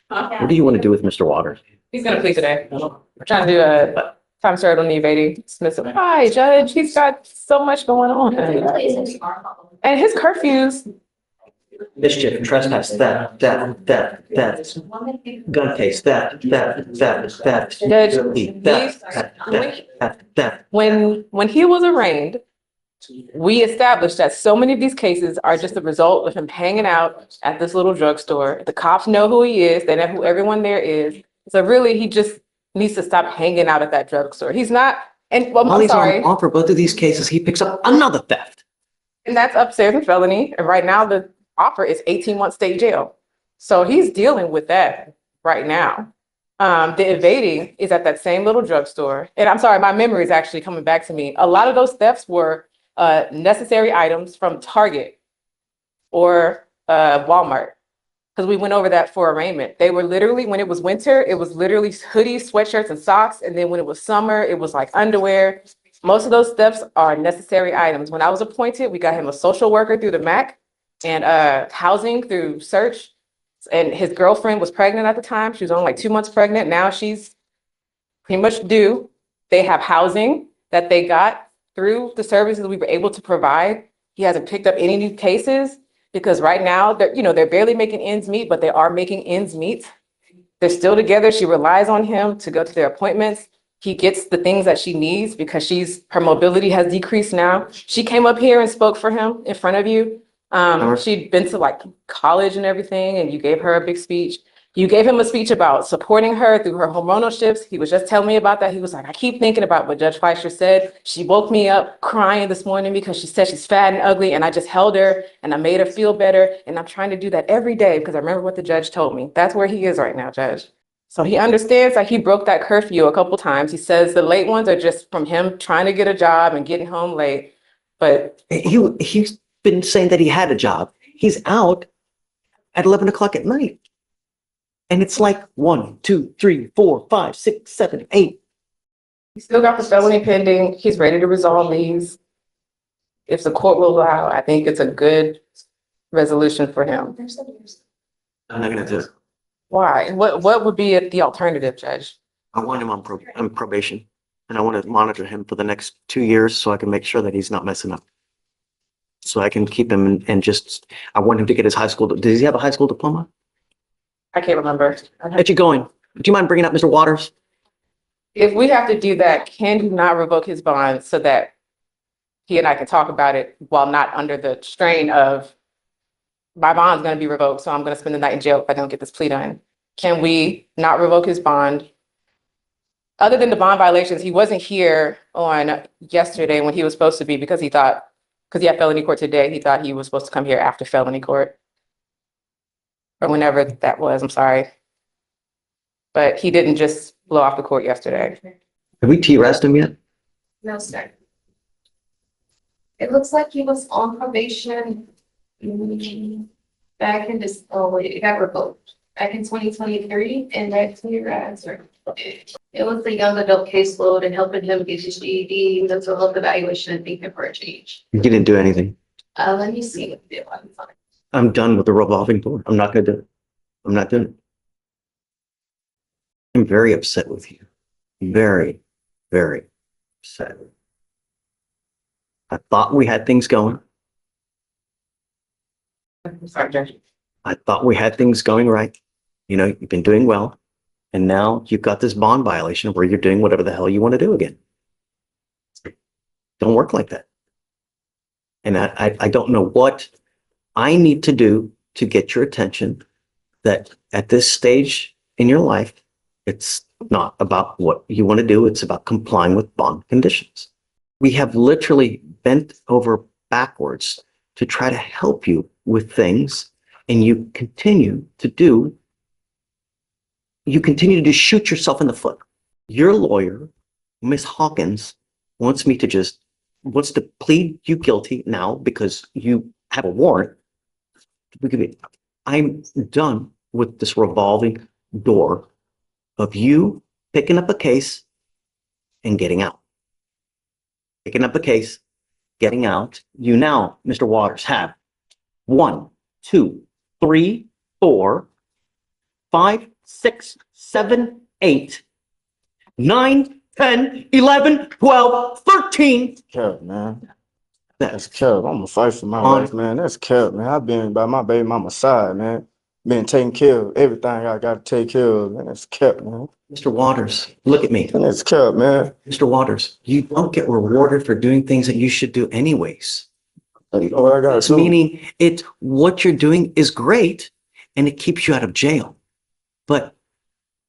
What do you want to do with Mr. Waters? He's gonna plead today. We're trying to do a time served on the evading dismissal. Hi, Judge. He's got so much going on. And his curfews. Mischief, trespass, theft, gun case, theft. Judge, when he was arraigned, we established that so many of these cases are just a result of him hanging out at this little drugstore. The cops know who he is. They know who everyone there is. So really, he just needs to stop hanging out at that drugstore. He's not, and well, I'm sorry. On for both of these cases, he picks up another theft. And that's upstairs in felony. And right now, the offer is 18 months state jail. So he's dealing with that right now. The evading is at that same little drugstore. And I'm sorry, my memory is actually coming back to me. A lot of those thefts were necessary items from Target or Walmart, because we went over that for arraignment. They were literally, when it was winter, it was literally hoodies, sweatshirts, and socks. And then when it was summer, it was like underwear. Most of those thefts are necessary items. When I was appointed, we got him a social worker through the MAC and housing through search. And his girlfriend was pregnant at the time. She was only like 2 months pregnant. Now she's pretty much due. They have housing that they got through the services we were able to provide. He hasn't picked up any new cases because right now they're barely making ends meet, but they are making ends meet. They're still together. She relies on him to go to their appointments. He gets the things that she needs because her mobility has decreased now. She came up here and spoke for him in front of you. She'd been to like college and everything, and you gave her a big speech. You gave him a speech about supporting her through her hormonal shifts. He was just telling me about that. He was like, I keep thinking about what Judge Fleischer said. She woke me up crying this morning because she said she's fat and ugly, and I just held her and I made her feel better. And I'm trying to do that every day because I remember what the judge told me. That's where he is right now, Judge. So he understands that he broke that curfew a couple times. He says the late ones are just from him trying to get a job and getting home late. But He's been saying that he had a job. He's out at 11 o'clock at night. And it's like 1, 2, 3, 4, 5, 6, 7, 8. He's still got the felony pending. He's ready to resolve these. If the court will allow, I think it's a good resolution for him. I'm not going to do it. Why? What would be the alternative, Judge? I want him on probation, and I want to monitor him for the next 2 years so I can make sure that he's not messing up. So I can keep him and just, I want him to get his high school. Does he have a high school diploma? I can't remember. Get you going. Do you mind bringing up Mr. Waters? If we have to do that, can you not revoke his bond so that he and I can talk about it while not under the strain of my bond's going to be revoked, so I'm going to spend the night in jail if I don't get this plea done? Can we not revoke his bond? Other than the bond violations, he wasn't here on yesterday when he was supposed to be because he had felony court today. He thought he was supposed to come here after felony court. Or whenever that was, I'm sorry. But he didn't just blow off the court yesterday. Have we T-rest him yet? No, sir. It looks like he was on probation back in this, it got revoked back in 2023, and that's your answer. It was a young adult caseload and helping him get his GED, mental health evaluation, and thinking for a change. He didn't do anything. Let me see what he did. I'm done with the revolving door. I'm not going to do it. I'm not doing it. I'm very upset with you. Very, very upset. I thought we had things going. I'm sorry, Judge. I thought we had things going right. You know, you've been doing well. And now you've got this bond violation where you're doing whatever the hell you want to do again. Don't work like that. And I don't know what I need to do to get your attention that at this stage in your life, it's not about what you want to do. It's about complying with bond conditions. We have literally bent over backwards to try to help you with things, and you continue to shoot yourself in the foot. Your lawyer, Miss Hawkins, wants to plead you guilty now because you have a warrant. I'm done with this revolving door of you picking up a case and getting out. Picking up a case, getting out. You now, Mr. Waters, have 1, 2, 3, 4, 5, 6, 7, 8, 9, 10, 11, 12, 13. Cap, man. That's That's cap. I'm gonna fight for my On- life, man. That's cap, man. I've been by my baby mama's side, man. Been taking care of everything I got to take care of, man. That's cap, man. Mr. Waters, look at me. And that's cap, man. Mr. Waters, you don't get rewarded for doing things that you should do anyways. You know what I gotta It's do? meaning what you're doing is great and it keeps you out of jail. But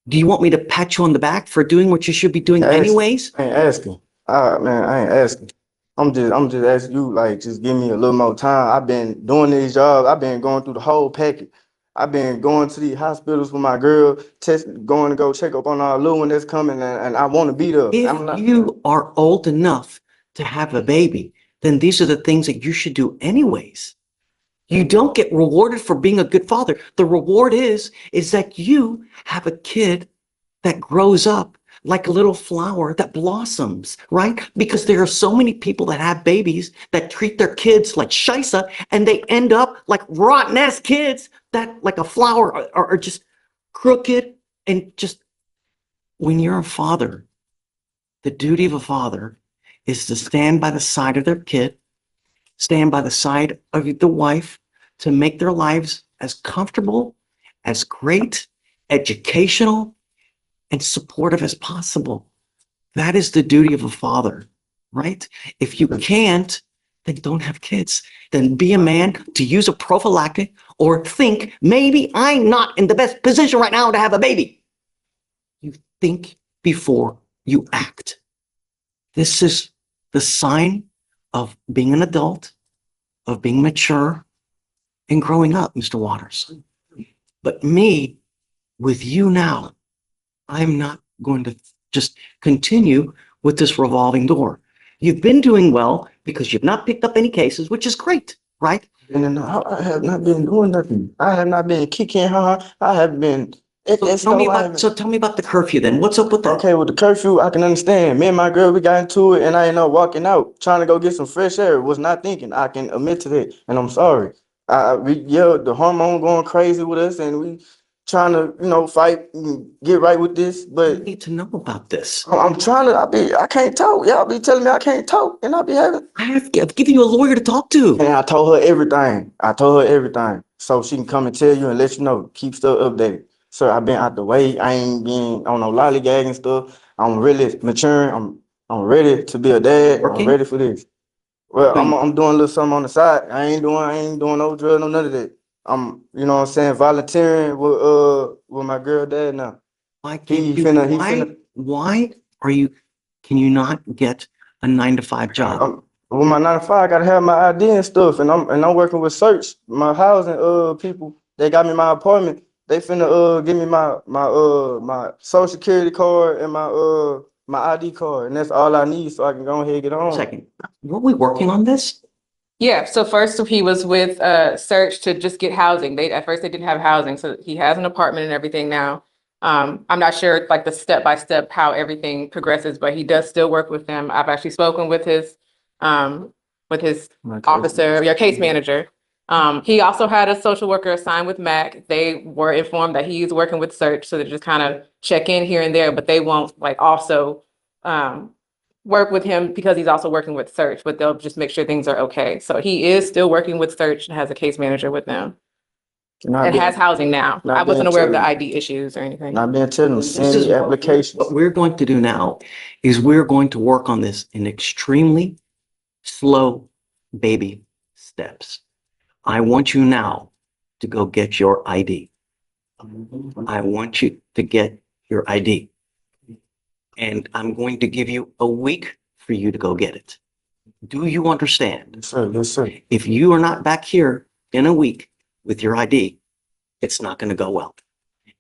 do you want me to pat you on the back for doing what you should be doing Ask- anyways? I ain't asking. Man, I ain't asking. I'm just asking you, like, just give me a little more time. I've been doing these jobs. I've been going through the whole package. I've been going to these hospitals with my girl, going to go check up on our little one that's coming, and I want to be there. I'm If not. you are old enough to have a baby, then these are the things that you should do anyways. You don't get rewarded for being a good father. The reward is that you have a kid that grows up like a little flower that blossoms, right? Because there are so many people that have babies that treat their kids like shisa and they end up like rotten ass kids that like a flower are just crooked and just when you're a father, the duty of a father is to stand by the side of their kid, stand by the side of the wife to make their lives as comfortable, as great, educational, and supportive as possible. That is the duty of a father, right? If you can't, then don't have kids. Then be a man to use a prophylactic or think maybe I'm not in the best position right now to have a baby. You think before you act. This is the sign of being an adult, of being mature and growing up, Mr. Waters. But me, with you now, I'm not going to just continue with this revolving door. You've been doing well because you've not picked up any cases, which is great, right? And then I have not been doing nothing. I have not been kicking hard. I have been. So tell me about the curfew then. What's up with that? Okay, with the curfew, I can understand. Me and my girl, we got into it, and I ended up walking out, trying to go get some fresh air. Was not thinking. I can admit to that, and I'm sorry. We yelled the hormone going crazy with us, and we trying to, fight and get right with this. I But need to know about this. I'm trying to. I can't talk. Y'all be telling me I can't talk, and I be having. I've given you a lawyer to talk to. And I told her everything. So she can come and tell you and let you know. Keep stuff updated. Sir, I've been out the way. I ain't been on no lollygagging stuff. I'm really maturing. I'm ready to be a dad. Working? I'm ready for this. Well, Doing- I'm doing a little something on the side. I ain't doing no drugs, no none of that. I'm, you know what I'm saying, volunteering with my girl dad now. Why can't He you? finna. Why are you? Can you not get a 9-to-5 job? With my 9 to 5, I gotta have my ID and stuff, and I'm working with search my housing people. They got me my apartment. They finna give me my social security card and my ID card, and that's all I need so I can go ahead and get on. Second, were we working on this? Yeah, so first he was with search to just get housing. At first they didn't have housing, so he has an apartment and everything now. I'm not sure like the step by step how everything progresses, but he does still work with them. I've actually spoken with his officer, your case manager. He also had a social worker assigned with MAC. They were informed that he's working with search, so they just kind of check in here and there, but they won't like also work with him because he's also working with search, but they'll just make sure things are okay. So he is still working with search and has a case manager with them and has housing now. I wasn't aware of the ID issues or anything. Not being telling them, This send is the applications. What we're going to do now is we're going to work on this in extremely slow baby steps. I want you now to go get your ID. I want you to get your ID. And I'm going to give you a week for you to go get it. Do you understand? Yes, sir. Yes, sir. If you are not back here in a week with your ID, it's not going to go well.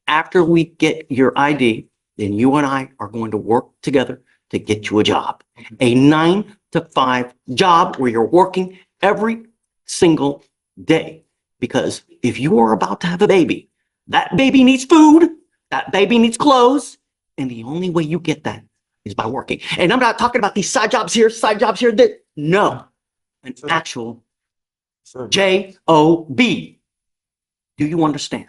After we get your ID, then you and I are going to work together to get you a job. A 9-to-5 job where you're working every single day. Because if you are about to have a baby, that baby needs food, that baby needs clothes, and the only way you get that is by working. And I'm not talking about these side jobs here, there. No, an actual Sir. job. Do you understand?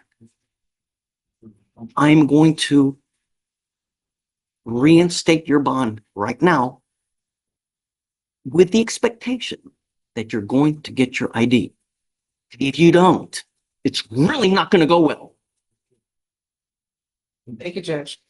I'm going to reinstate your bond right now with the expectation that you're going to get your ID. If you don't, it's really not going to go well. Thank you, Judge.